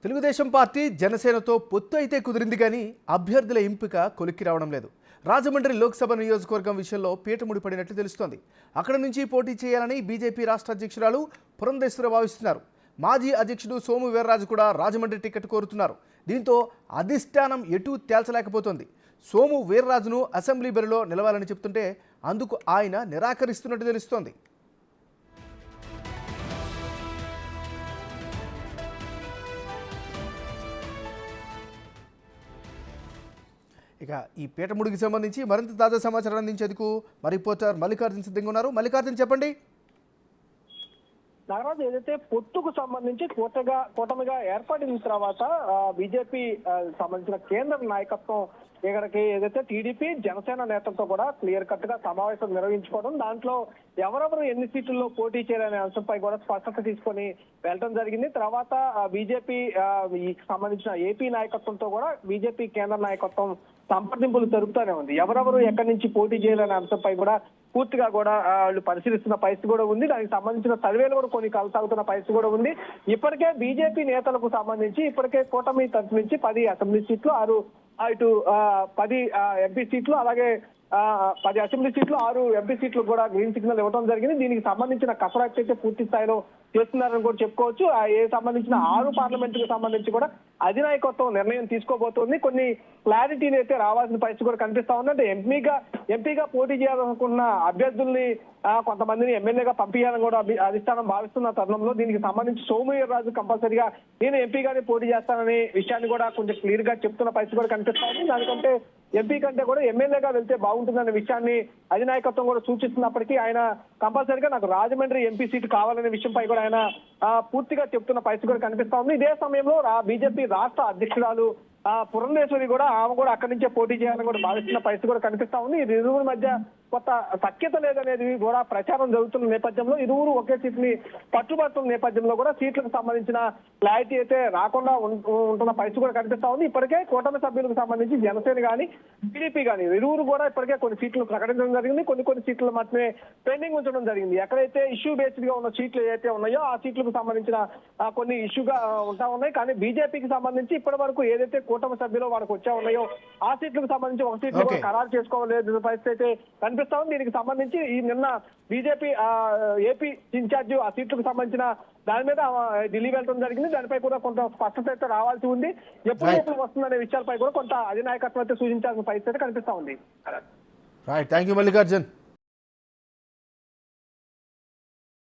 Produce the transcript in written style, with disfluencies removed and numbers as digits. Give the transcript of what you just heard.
Telugu Desam party జనసేనతో పొత్తు అయితే కుదిరింది కానీ అభ్యర్థుల ఎంపిక కొలిక్కి రావడం లేదు. రాజమండ్రి లోక్సభ నియోజకవర్గం విషయంలో పీటముడి పడినట్లు తెలుస్తోంది. అక్కడ నుంచి పోటీ చేయాలని బీజేపీ రాష్ట్ర అధ్యక్షురాలు పురంధేశ్వరి భావిస్తున్నారు. మాజీ అధ్యక్షుడు సోము వీర్రాజు కూడా రాజమండ్రి టికెట్ కోరుతున్నారు. దీంతో అధిష్టానం ఎటూ తేల్చలేకపోతోంది. సోము వీర్రాజును అసెంబ్లీ బరిలో నిలవాలని చెప్తుంటే అందుకు ఆయన నిరాకరిస్తున్నట్టు తెలుస్తోంది. ఇక ఈ పీటముడికి సంబంధించి మరింత తాజా సమాచారం అందించేందుకు మా రిపోర్టర్ మల్లికార్జున్ సిద్ధంగా ఉన్నారు. మల్లికార్జున్, చెప్పండి. నాగరాజు, ఏదైతే పొత్తుకు సంబంధించి కూటమిగా ఏర్పడిన తర్వాత బీజేపీ సంబంధించిన కేంద్ర నాయకత్వం ఇక్కడికి ఏదైతే టీడీపీ జనసేన నేతలతో కూడా క్లియర్ కట్ గా సమావేశం నిర్వహించుకోవడం, దాంట్లో ఎవరెవరు ఎన్ని సీట్లలో పోటీ చేయాలనే అంశంపై కూడా స్పష్టత తీసుకొని వెళ్ళడం జరిగింది. తర్వాత బీజేపీ సంబంధించిన ఏపీ నాయకత్వంతో కూడా బీజేపీ కేంద్ర నాయకత్వం సంప్రదింపులు జరుగుతూనే ఉంది. ఎవరెవరు ఎక్కడి నుంచి పోటీ చేయాలనే అంశంపై కూడా పూర్తిగా కూడా వాళ్ళు పరిశీలిస్తున్న పరిస్థితి కూడా ఉంది. దానికి సంబంధించిన సర్వేలు కూడా కొన్ని కొనసాగుతున్న పరిస్థితి కూడా ఉంది. ఇప్పటికే బీజేపీ నేతలకు సంబంధించి ఇప్పటికే కూటమి తరఫు నుంచి 10 అసెంబ్లీ సీట్లు, 10 ఎంపీ సీట్లు, అలాగే 10 అసెంబ్లీ సీట్లు, 6 ఎంపీ సీట్లు కూడా గ్రీన్ సిగ్నల్ ఇవ్వడం జరిగింది. దీనికి సంబంధించిన కసరత్తు అయితే పూర్తి స్థాయిలో చేస్తున్నారని కూడా చెప్పుకోవచ్చు. సంబంధించిన 6 పార్లమెంటుకు సంబంధించి కూడా అధినాయకత్వం నిర్ణయం తీసుకోబోతోంది. కొన్ని క్లారిటీని అయితే రావాల్సిన పరిస్థితి కూడా కనిపిస్తా ఉంది. అంటే ఎంపీగా పోటీ చేయాలనుకున్న అభ్యర్థుల్ని కొంతమందిని ఎమ్మెల్యేగా పంపించాలని కూడా అధిష్టానం భావిస్తున్న తరుణంలో దీనికి సంబంధించి సోము వీర్రాజు కంపల్సరిగా నేను ఎంపీగానే పోటీ చేస్తాననే విషయాన్ని కూడా కొంచెం క్లియర్ గా చెప్తున్న పరిస్థితి కూడా కనిపిస్తా ఉంది. దానికంటే ఎంపీ కంటే కూడా ఎమ్మెల్యేగా వెళ్తే బాగుంటుందనే విషయాన్ని అధినాయకత్వం కూడా సూచిస్తున్నప్పటికీ ఆయన కంపల్సరిగా నాకు రాజమండ్రి ఎంపీ సీటు కావాలనే విషయంపై కూడా ఆయన పూర్తిగా చెప్తున్న పరిస్థితి కూడా కనిపిస్తా ఉంది. ఇదే సమయంలో బీజేపీ రాష్ట్ర అధ్యక్షురాలు పురంధేశ్వరి కూడా ఆమె కూడా అక్కడి నుంచే పోటీ చేయాలని కూడా భావిస్తున్న పరిస్థితి కూడా కనిపిస్తా ఉంది. ఇరువురి మధ్య కొత్త సఖ్యత లేదనేది కూడా ప్రచారం జరుగుతున్న నేపథ్యంలో ఇరువురు ఒకే సీట్ ని పట్టుబడుతున్న నేపథ్యంలో కూడా సీట్లకు సంబంధించిన క్లారిటీ అయితే రాకుండా ఉంటున్న పరిస్థితి కూడా కనిపిస్తా ఉంది. ఇప్పటికే కూటమి సభ్యులకు సంబంధించి జనసేన కానీ టీడీపీ కానీ ఇరువురు కూడా ఇప్పటికే కొన్ని సీట్లు ప్రకటించడం జరిగింది. కొన్ని సీట్లు మాత్రమే పెండింగ్ ఉంచడం జరిగింది. ఎక్కడైతే ఇష్యూ బేస్డ్ గా ఉన్న సీట్లు ఏదైతే ఉన్నాయో ఆ సీట్లకు సంబంధించిన కొన్ని ఇష్యూగా ఉంటా ఉన్నాయి. కానీ బీజేపీకి సంబంధించి ఇప్పటి వరకు ఏదైతే కూటమి సభ్యులు వాళ్ళకి వచ్చా ఉన్నాయో ఆ సీట్లకు సంబంధించి ఒక సీట్లు కూడా ఖరారు చేసుకోలేదు పరిస్థితి అయితే కనిపిస్తా ఉంది. దీనికి సంబంధించి ఈ నిన్న బీజేపీ ఏపీ ఇన్ఛార్జ్ ఆ సీట్లకు సంబంధించిన దాని మీద ఢిల్లీ వెళ్ళడం జరిగింది. దానిపై కూడా కొంత స్పష్టత అయితే రావాల్సి ఉంది. ఎప్పుడు వస్తుందనే విషయాలపై కూడా కొంత అధినాయకత్వం అయితే సూచించాల్సిన పరిస్థితి కనిపిస్తా ఉంది. Right, thank you Mallikarjun.